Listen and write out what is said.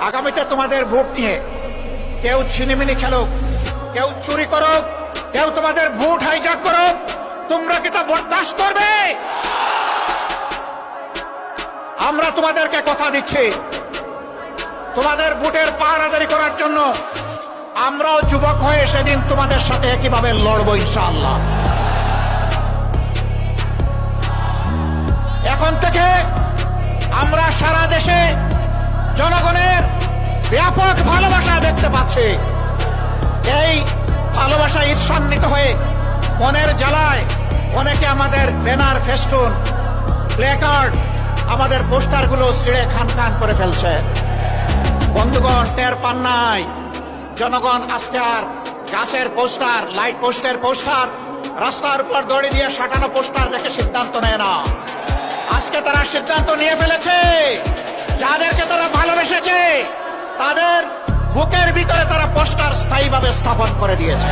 আগামীতে তোমাদের ভোট নিয়ে কেউ ছিনিমিনি খেলুক, কেউ চুরি করুক, কেউ তোমাদের ভোট হাইজ্যাক করুক, তোমরা কি তা বরদাস্ত করবে? আমরা তোমাদেরকে কথা দিচ্ছি, তোমাদের ভোটের পাহারাদারি করার জন্য আমরাও যুবক হয়ে সেদিন তোমাদের সাথে একইভাবে লড়বো ইনশাআল্লাহ। এখন থেকে আমরা সারা দেশে জনগণের ব্যাপক ভালোবাসা দেখতে পাচ্ছি। এই ভালোবাসা ঈর্ষান্বিত হয়ে মনের জ্বালায় অনেকে আমাদের ব্যানার, ফেস্টুন, প্লেকার্ড, আমাদের পোস্টারগুলো ছিঁড়ে খান খান করে ফেলছে। বন্ধুগণ, টের পান নাই? জনগণ আজকে আর গাছের পোস্টার, লাইট পোস্টের পোস্টার, রাস্তার উপর দড়ি দিয়ে সাঁটানো পোস্টার দেখে সিদ্ধান্ত নেয় না। আজকে তারা সিদ্ধান্ত নিয়ে ফেলেছে, যাদেরকে তারা ভালোবেসেছে তাদের বুকের ভিতরে তারা পোস্টার স্থায়ীভাবে স্থাপন করে দিয়েছে।